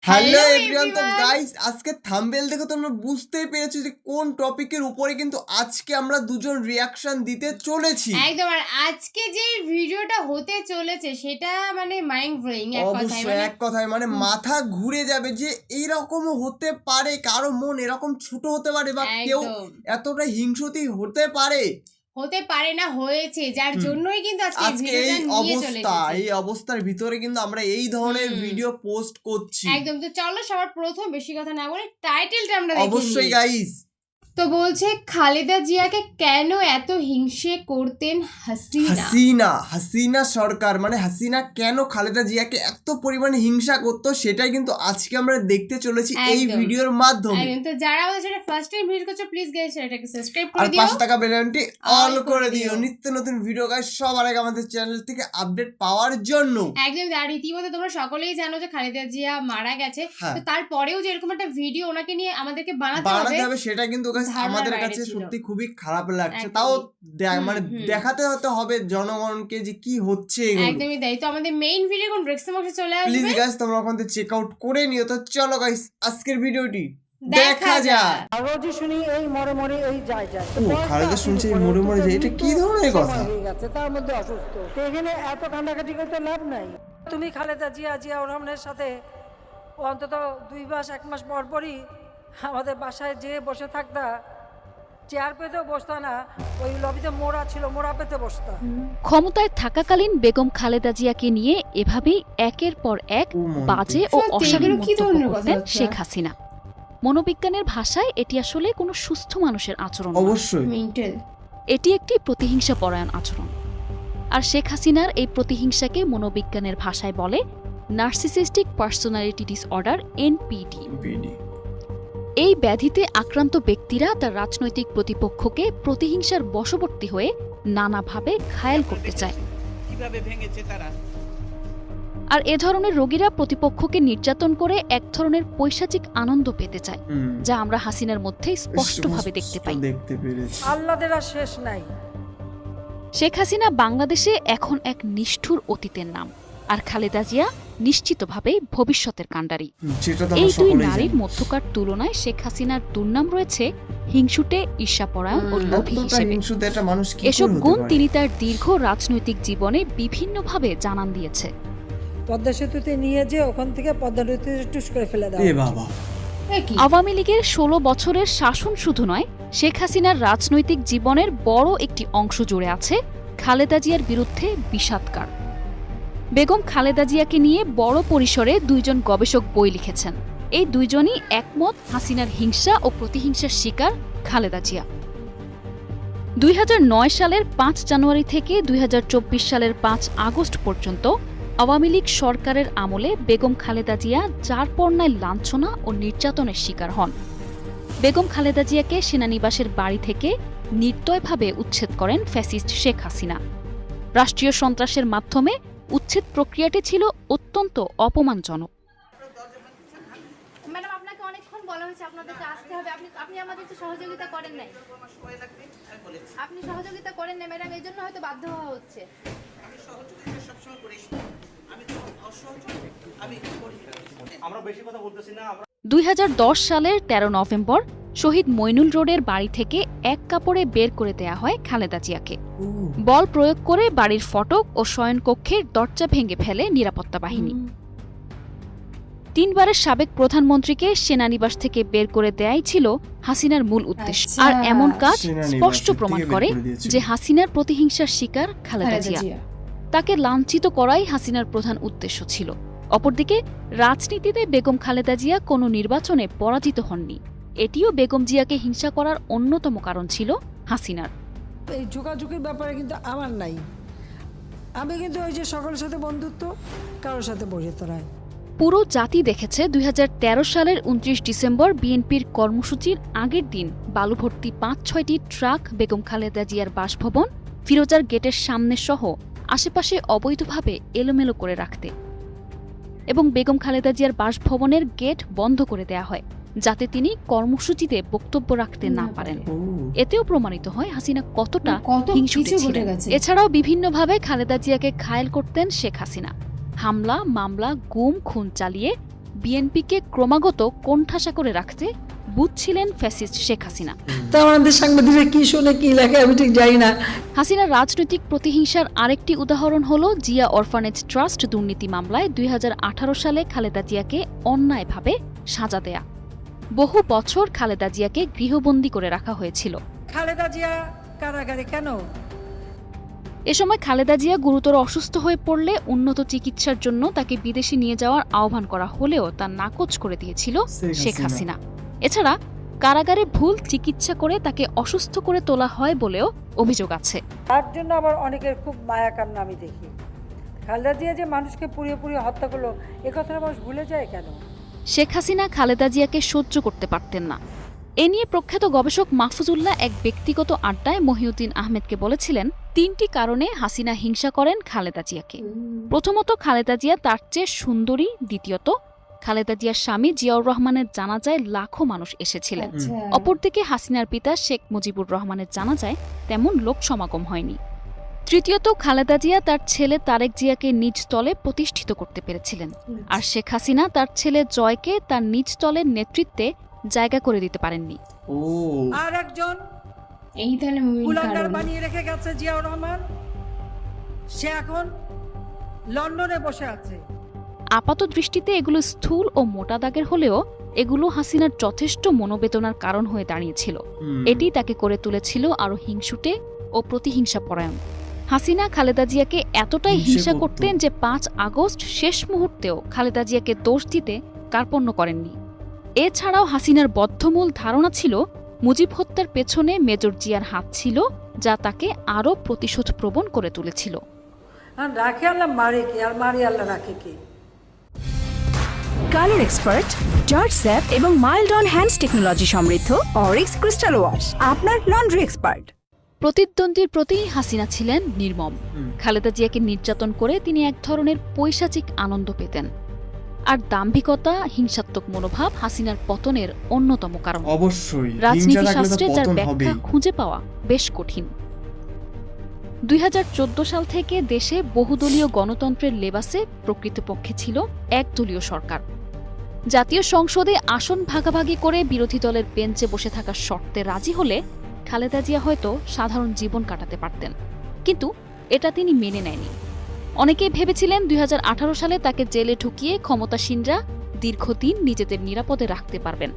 Hello everyone. তো guys, আজকে thumbnail দেখে তোমরা বুঝতেই পেরেছো যে কোন টপিকের উপরে কিন্তু আজকে আমরা দুজন রিয়াকশন দিতে চলেছি। একদম। আর আজকে যে ভিডিওটা হতে চলেছে সেটা মানে মাইন্ড ব্লোয়িং অবশ্যই, এক কথায় মানে মাথা ঘুরে যাবে যে এইরকমও হতে পারে, কারো মন এরকম ছোট হতে পারে বা কেউ এতটা হিংসুতি হতে পারে না, হয়েছে, যার জন্যই কিন্তু আজকে এই অবস্থার ভিতরে কিন্তু আমরা এই ধরনের ভিডিও পোস্ট করছি। একদম। তো চলো সবার প্রথম বেশি কথা না বলে টাইটেলটা আমরা দেখি। অবশ্যই গাইস। তো বলছে খালেদা জিয়াকে কেন এত হিংসে করতেন হাসিনা সরকার, মানে হাসিনা কেন খালেদা জিয়াকে এত পরিমাণে হিংসা করতো সেটাই কিন্তু আজকে আমরা দেখতে চলেছি এই ভিডিওর মাধ্যমে। তো যারা আমাদের চ্যানেলে ফার্স্ট টাইম ভিজিট করছো প্লিজ গাইস এটাকে সাবস্ক্রাইব করে দিও আর পাশে থাকা বেল আইকনটি অল করে দিও নিত্য নতুন ভিডিও গাইস সবার আগে আমাদের চ্যানেল থেকে আপডেট পাওয়ার জন্য। একদম। আর ইতিমধ্যে তোমরা সকলেই জানো যে খালেদা জিয়া মারা গেছে, তো তারপরেও যে এরকম একটা ভিডিও ওনাকে নিয়ে আমাদেরকে বানাতে হবে সেটা কিন্তু আমাদের কাছে সত্যি খুবই খারাপ লাগছে। তাও মানে দেখাতে হবে জনগণকে যে কি হচ্ছে। একদমই তাই। তো আমাদের মেইন ভিডিও কোন ডেসক্রিপশন বক্সে চলে আসবে, প্লিজ গাইস তোমরা ওখান থেকে চেক আউট করে নিও। তো চলো গাইস আজকের ভিডিওটি দেখা যাক। রোজই শুনি এই মরে মরে এই যায় খালেদা শুনছে এই মরে মরে যায়, এটা কি ধরনের কথা? তার মধ্যে অসুস্থ, তো এখানে এত কান্নাকাটি করতে লাভ নাই। তুমি খালেদা জিয়াউর রহমানের সাথে অন্তত 2 মাস 1 মাস পর পরই আমাদের বাসায় যেয়ে বসে থাকতা, চেয়ার পেতেও বসতা না, ওই লবিতে মোড়া ছিল, মোড়া পেতে বসতা। ক্ষমতায় থাকাকালীন বেগম খালেদা জিয়াকে নিয়ে এভাবেই একের পর এক বাজে ও অশালীন মন্তব্য করতেন শেখ হাসিনা। মনোবিজ্ঞানের ভাষায় এটি আসলে কোনো সুস্থ মানুষের আচরণ, অবশ্যই এটি একটি প্রতিহিংসা পরায়ণ আচরণ। আর শেখ হাসিনার এই প্রতিহিংসাকে মনোবিজ্ঞানের ভাষায় বলে নার্সিসিস্টিক পার্সোনালিটি ডিসঅর্ডার, এনপিডি। এই ব্যাধিতে আক্রান্ত ব্যক্তিরা তার রাজনৈতিক প্রতিপক্ষকে প্রতিহিংসার বশবর্তী হয়ে নানাভাবে ঘায়েল করতে চায়। আর এ ধরনের রোগীরা প্রতিপক্ষকে নির্যাতন করে এক ধরনের পৈশাচিক আনন্দ পেতে চায়, যা আমরা হাসিনার মধ্যে স্পষ্টভাবে দেখতে পাই। আল্লাহর শেষ নাই। শেখ হাসিনা বাংলাদেশে এখন এক নিষ্ঠুর অতীতের নাম, আর খালেদা জিয়া নিশ্চিতভাবেই ভবিষ্যতের কাণ্ডারি। এই দুই নারীর মধ্যকার তুলনায় শেখ হাসিনার দুর্নাম রয়েছে হিংসুটে, ঈর্ষাপরায়ণ ও লোভী হিসেবে। এসব গুণ তিনি তার দীর্ঘ রাজনৈতিক জীবনে বিভিন্নভাবে জানান দিয়েছে। পদ্মা সেতুতে নিয়ে যে ওখান থেকে পদ্মা নদীতে টুস করে ফেলে দেওয়া। আওয়ামী লীগের 16 বছরের শাসন শুধু নয়, শেখ হাসিনার রাজনৈতিক জীবনের বড় একটি অংশ জুড়ে আছে খালেদা জিয়ার বিরুদ্ধে বিষাদগার। বেগম খালেদা জিয়াকে নিয়ে বড় পরিসরে 2 জন গবেষক বই লিখেছেন। এই 2 জনই একমত হাসিনার হিংসা ও প্রতিহিংসার শিকার খালেদা জিয়া। 2009 সালের 5 জানুয়ারি থেকে 2024 সালের 5 আগস্ট পর্যন্ত আওয়ামী লীগ সরকারের আমলে বেগম খালেদা জিয়া যারপরনায় লাঞ্ছনা ও নির্যাতনের শিকার হন। বেগম খালেদা জিয়াকে সেনানিবাসের বাড়ি থেকে নির্দয়ভাবে উচ্ছেদ করেন ফ্যাসিস্ট শেখ হাসিনা। রাষ্ট্রীয় সন্ত্রাসের মাধ্যমে উচ্ছেদ প্রক্রিয়াটি ছিল অত্যন্ত অপমানজনক। ম্যাডাম, আপনাকে অনেকক্ষণ বলা হয়েছে আপনাদেরকে আসতে হবে, আপনি আমাদেরকে সহযোগিতা করেন নাই। আপনি সহযোগিতা করেন না ম্যাডাম, এই জন্য হয়তো বাধ্য হওয়া হচ্ছে। আমি সহযোগিতা সবসময় করি, আমি তো অসহযোগ আমি করি। আমরা বেশি কথা বলতেছি না। 2010 সালের 13 নভেম্বর শহীদ মইনুল রোডের বাড়ি থেকে এক কাপড়ে বের করে দেয়া হয় খালেদা জিয়াকে। বল প্রয়োগ করে বাড়ির ফটক ও শয়নকক্ষের দরজা ভেঙে ফেলে নিরাপত্তা বাহিনী। 3 বারের সাবেক প্রধানমন্ত্রীকে সেনানিবাস থেকে বের করে দেয়াই ছিল হাসিনার মূল উদ্দেশ্য। আর এমন কাজ স্পষ্ট প্রমাণ করে যে হাসিনার প্রতিহিংসার শিকার খালেদা জিয়া। তাকে লাঞ্ছিত করাই হাসিনার প্রধান উদ্দেশ্য ছিল। অপরদিকে রাজনীতিতে বেগম খালেদা জিয়া কোনো নির্বাচনে পরাজিত হননি। এটিও বেগম জিয়াকে হিংসা করার অন্যতম কারণ ছিল হাসিনার। এই ঝুঁকাঝুঁকির ব্যাপারে কিন্তু আমার নাই। আমি কিন্তু ওই যে সকলের সাথে বন্ধুত্ব, কারোর সাথে বসিত নয়। পুরো জাতি দেখেছে 2013 সালের 29 ডিসেম্বর বিএনপির কর্মসূচির আগের দিন বালুভর্তি 5-6টি ট্রাক বেগম খালেদা জিয়ার বাসভবন ফিরোজার গেটের সামনে সহ আশেপাশে অবৈধভাবে এলোমেলো করে রাখতে, এবং বেগম খালেদা জিয়ার বাসভবনের গেট বন্ধ করে দেয়া হয় যাতে তিনি কর্মসূচিতে বক্তব্য রাখতে না পারেন। এতেও প্রমাণিত হয় হাসিনা কতটা হিংসুটে ছিলেন। এছাড়াও বিভিন্নভাবে খালেদা জিয়াকে ঘায়েল করতেন শেখ হাসিনা। হামলা, মামলা, গুম, খুন চালিয়ে বিএনপিকে ক্রমাগত কোণঠাসা করে রাখতে বুঝছিলেন ফ্যাসিস্ট শেখ হাসিনা। তা আমাদের সাংবাদিকরা কি শুনে কি লেখে আমি ঠিক জানি না। হাসিনার রাজনৈতিক প্রতিহিংসার আরেকটি উদাহরণ হল জিয়া অরফানেজ ট্রাস্ট দুর্নীতি মামলায় 2018 সালে খালেদা জিয়াকে অন্যায়ভাবে সাজা দেয়া। বহু বছর খালেদা জিয়াকে গৃহবন্দী করে রাখা হয়েছিল। খালেদা জিয়া কারাগারে কেন? এ সময় খালেদা জিয়া গুরুতর অসুস্থ হয়ে পড়লে উন্নত চিকিৎসার জন্য তাকে বিদেশে নিয়ে যাওয়ার আহ্বান করা হলেও তা নাকচ করে দিয়েছিল শেখ হাসিনা। এছাড়া কারাগারে ভুল চিকিৎসা করে তাকে অসুস্থ করে তোলা হয় বলেও অভিযোগ আছে। তার জন্য আবার অনেকের খুব মায়া কান্না আমি দেখি। খালেদা জিয়া যে মানুষকে পুড়িয়ে পুড়িয়ে হত্যা করলো এ কথাটা মানুষ ভুলে যায় কেন? শেখ হাসিনা খালেদা জিয়াকে সহ্য করতে পারতেন না। এ নিয়ে প্রখ্যাত গবেষক মাহফুজুল্লাহ এক ব্যক্তিগত আড্ডায় মহিউদ্দিন আহমেদকে বলেছিলেন 3টি কারণে হাসিনা হিংসা করেন খালেদা জিয়াকে। প্রথমত, খালেদা জিয়া তার চেয়ে সুন্দরী। দ্বিতীয়ত, খালেদা জিয়ার স্বামী জিয়াউর রহমানের জানাজায় লাখো মানুষ এসেছিলেন। অপরদিকে হাসিনার পিতা শেখ মুজিবুর রহমানের জানাজায় তেমন লোক সমাগম হয়নি। তৃতীয়ত, খালেদা জিয়া তার ছেলে তারেক জিয়াকে নিজ তলে প্রতিষ্ঠিত করতে পেরেছিলেন, আর শেখ হাসিনা তার ছেলে জয়কে তার নিজ তলের নেতৃত্বে জায়গা করে দিতে পারেননি। আর একজন এই ধরনের কুলাঙ্গার বানিয়ে রেখে গেছে জিয়াউর রহমান, সে এখন লন্ডনে বসে আছে। আপাত দৃষ্টিতে এগুলো স্থূল ও মোটা দাগের হলেও এগুলো হাসিনার যথেষ্ট মনোবেদনার কারণ হয়ে দাঁড়িয়েছিল। এটি তাকে করে তুলেছিল আরো হিংসুটে ও প্রতিহিংসা পরায়ণ। হাসিনা খালেদা জিয়াকে এতটাই হিংসা করতেন যে 5 আগস্ট শেষ মুহূর্তেও খালেদা জিয়াকে দোষ দিতে কার্পণ্য করেননি। এছাড়াও হাসিনার বদ্ধমূল ধারণা ছিল মুজিব হত্যার পেছনে মেজর জিয়ার হাত ছিল, যা তাকে আরও প্রতিশোধপ্রবণ করে তুলেছিল। রাখে আল্লাহ, মারে কে? আর মারি আল্লাহ, রাখে কে? কালার এক্সপার্ট, জর্জ স্যাপ এবং মাইল্ড অন হ্যান্ডস টেকনোলজি সমৃদ্ধ অরিক্স ক্রিস্টাল ওয়াশ আপনার লন্ড্রি এক্সপার্ট। প্রতিদ্বন্দ্বীর প্রতি হাসিনা ছিলেন নির্মম। খালেদা জিয়াকে নির্যাতন করে তিনি এক ধরনের পৈশাচিক আনন্দ পেতেন। আর দাম্ভিকতা, হিংসাত্মক মনোভাব হাসিনার পতনের অন্যতম কারণ। অবশ্যই রাজনীতিশাস্ত্রে যার ব্যাখ্যা খুঁজে পাওয়া বেশ কঠিন। 2014 সাল থেকে দেশে বহুদলীয় গণতন্ত্রের লেবাসে প্রকৃতপক্ষে ছিল একদলীয় সরকার। জাতীয় সংসদে আসন ভাগাভাগি করে বিরোধী দলের বেঞ্চে বসে থাকার শর্তে রাজি হলে খালেদা জিয়া হয়তো সাধারণ জীবন কাটাতে পারতেন, কিন্তু এটা তিনি মেনে নেয়নি। অনেকেই ভেবেছিলেন 2018 সালে তাকে জেলে ঢুকিয়ে ক্ষমতাসীনরা দীর্ঘদিন নিজেদের নিরাপদে রাখতে পারবেন।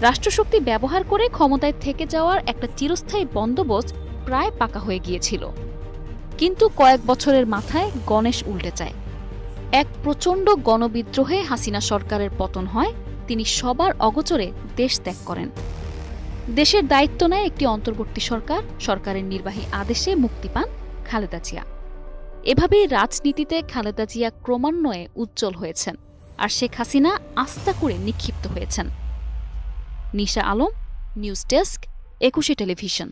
রাষ্ট্রশক্তি ব্যবহার করে ক্ষমতায় থেকে যাওয়ার একটা চিরস্থায়ী বন্দোবস্ত প্রায় পাকা হয়ে গিয়েছিল। কিন্তু কয়েক বছরের মাথায় গণেশ উল্টে যায়। এক প্রচণ্ড গণবিদ্রোহে হাসিনা সরকারের পতন হয়। তিনি সবার অগোচরে দেশ ত্যাগ করেন। দেশের দায়িত্ব নেয় একটি অন্তর্বর্তী সরকার। সরকারের নির্বাহী আদেশে মুক্তি পান খালেদা জিয়া। এভাবেই রাজনীতিতে খালেদা জিয়া ক্রমান্বয়ে উজ্জ্বল হয়েছেন, আর শেখ হাসিনা আস্থা করে নিক্ষিপ্ত হয়েছেন। নিশা আলম, নিউজ ডেস্ক, 21 টেলিভিশন।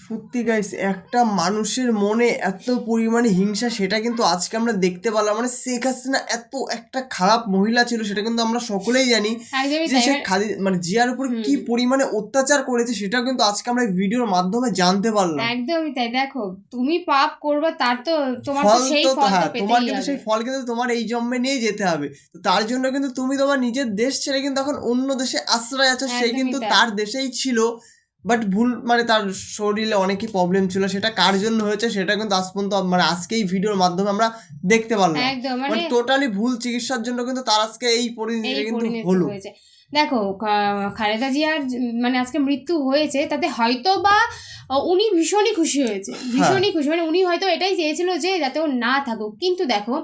সত্যি গাইস, একটা মানুষের মনে এত পরিমাণে হিংসা, সেটা কিন্তু আজকে আমরা দেখতে পেলাম। মানে শেখ হাসিনা এত একটা খারাপ মহিলা ছিল, সেটা কিন্তু আমরা সকলেই জানি যে সে মানে জিয়ার উপর কি পরিমাণে অত্যাচার করেছে, সেটা কিন্তু আজকে আমরা ভিডিওর মাধ্যমে জানতে পারলাম। একদমই তাই। দেখো, তুমি পাপ করবে, তার তো তোমার ফল সেই তো ফল হ্যাঁ, পেতেই তোমার কিন্তু হবে। সেই ফল কিন্তু তোমার এই জন্মে নিয়ে যেতে হবে। তো তার জন্য কিন্তু তুমি তোমার নিজের দেশ ছেড়ে কিন্তু এখন অন্য দেশে আশ্রয় আছো। সে কিন্তু তার দেশেই ছিল, বাট ভুল মানে তার শরীরে অনেকই প্রবলেম ছিল। সেটা কার জন্য হয়েছে সেটা কিন্তু আজ পর্যন্ত মানে আজকে এই ভিডিওর মাধ্যমে আমরা দেখতে পারলাম। মানে টোটালি ভুল চিকিৎসার জন্য কিন্তু তার আজকে এই পরিণতি কিন্তু হলো। দেখো, খালেদা জিয়ার মানে আজকে মৃত্যু হয়েছে, তাতে হয়তো বা উনি ভীষণই খুশি হয়েছে, ভীষণই খুশি। মানে উনি হয়তো এটাই চেয়েছিল যে যাতে ও না থাকুক। কিন্তু দেখো,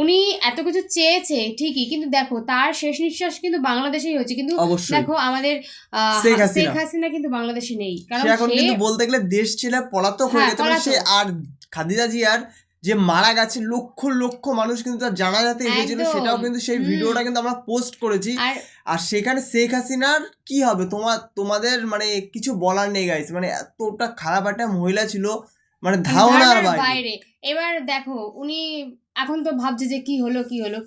উনি এত কিছু চেয়েছে ঠিকই, কিন্তু দেখো তার শেষ নিঃশ্বাস কিন্তু বাংলাদেশেই হয়েছে। কিন্তু দেখো আমাদের শেখ হাসিনা কিন্তু বাংলাদেশে নেই, কারণ এখন কিন্তু বলতে গেলে দেশ ছেড়ে পলাতক হয়ে যেতে পারে সে। আর খালেদা জিয়ার যে মারা গেছে লক্ষ লক্ষ মানুষ কিন্তু তার জানাজাতে এসেছিল, সেটাও কিন্তু সেই ভিডিওটা কিন্তু আমরা পোস্ট করেছি। আর সেখানে শেখ হাসিনার কি হবে তোমাদের মানে কিছু বলার নেই গাইস। মানে এতটা খারাপ একটা মহিলা ছিল, মানে ধারণার বাইরে। এবার দেখো উনি এখন তো ভাবছে যে কি হলো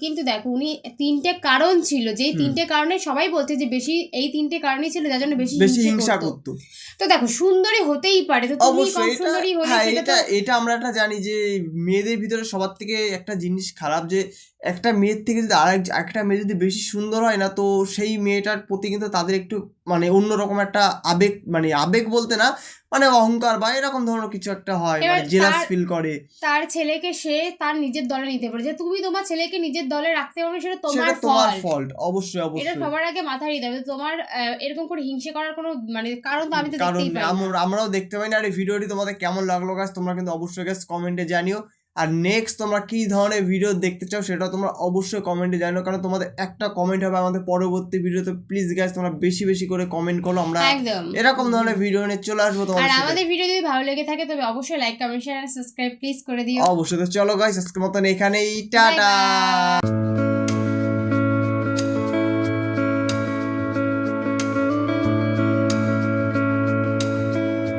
কিন্তু দেখো উনি 3টে কারণ ছিল, যে 3টে কারণে সবাই বলছে যে বেশি এই 3টে কারণই ছিল যার জন্য বেশি হিংসা করতো। করতো। তো দেখো সুন্দরী হতেই পারে, তো তুমি কম অবশ্যই সুন্দরী হলে হ্যাঁ, সেটা তো এটা আমরা একটা জানি যে মেয়েদের ভিতরে সবার থেকে একটা জিনিস খারাপ, যে একটা মেয়ের থেকে যদি একটা মেয়ে যদি বেশি সুন্দর হয় না, তো সেই মেয়েটার প্রতি কিন্তু তাদের একটু মানে অন্যরকম একটা আবেগ, মানে আবেগ বলতে না, মানে অহংকার বা এরকম ধরনের কিছু একটা হয়, এবার মানে জেলাস ফিল করে। তার ছেলেকে সে তার নিজের দলে নিতে পারে, যে তুমি তোমার ছেলেকে নিজের দলে রাখতে পারো সেটা তোমার সেটা তোমার ফল্ট। ফল্ট, অবশ্যই এটা অবশ্যই। সবার আগে মাথায় দিতে হবে। তোমার এরকম করে হিংসে করার কোনো মানে কারণ তো আমি তো কারণ দেখতেই পাই না। আমরাও দেখতে পাই না। আর এই ভিডিওটি তোমাদের কেমন লাগলো গাছ তোমরা কিন্তু অবশ্যই গাছ কমেন্টে জানিও। আর নেক্সট তোমরা কি ধরনের ভিডিও দেখতে চাও সেটাও তোমরা অবশ্যই কমেন্টে জানিও, কারণ তোমাদের একটা কমেন্ট হবে আমাদের পরবর্তী ভিডিওতে। প্লিজ গাইস তোমরা বেশি বেশি করে কমেন্ট করো, আমরা একদম এরকম ধরনের ভিডিও নিয়ে চলে আসবো আর তোমাদের সাথে। আমাদের ভিডিও যদি ভালো লেগে থাকে তবে অবশ্যই like comment share subscribe please করে দিও। অবশ্যই। তো চলো গাইস আজকের মতন এখানেই, টাটা।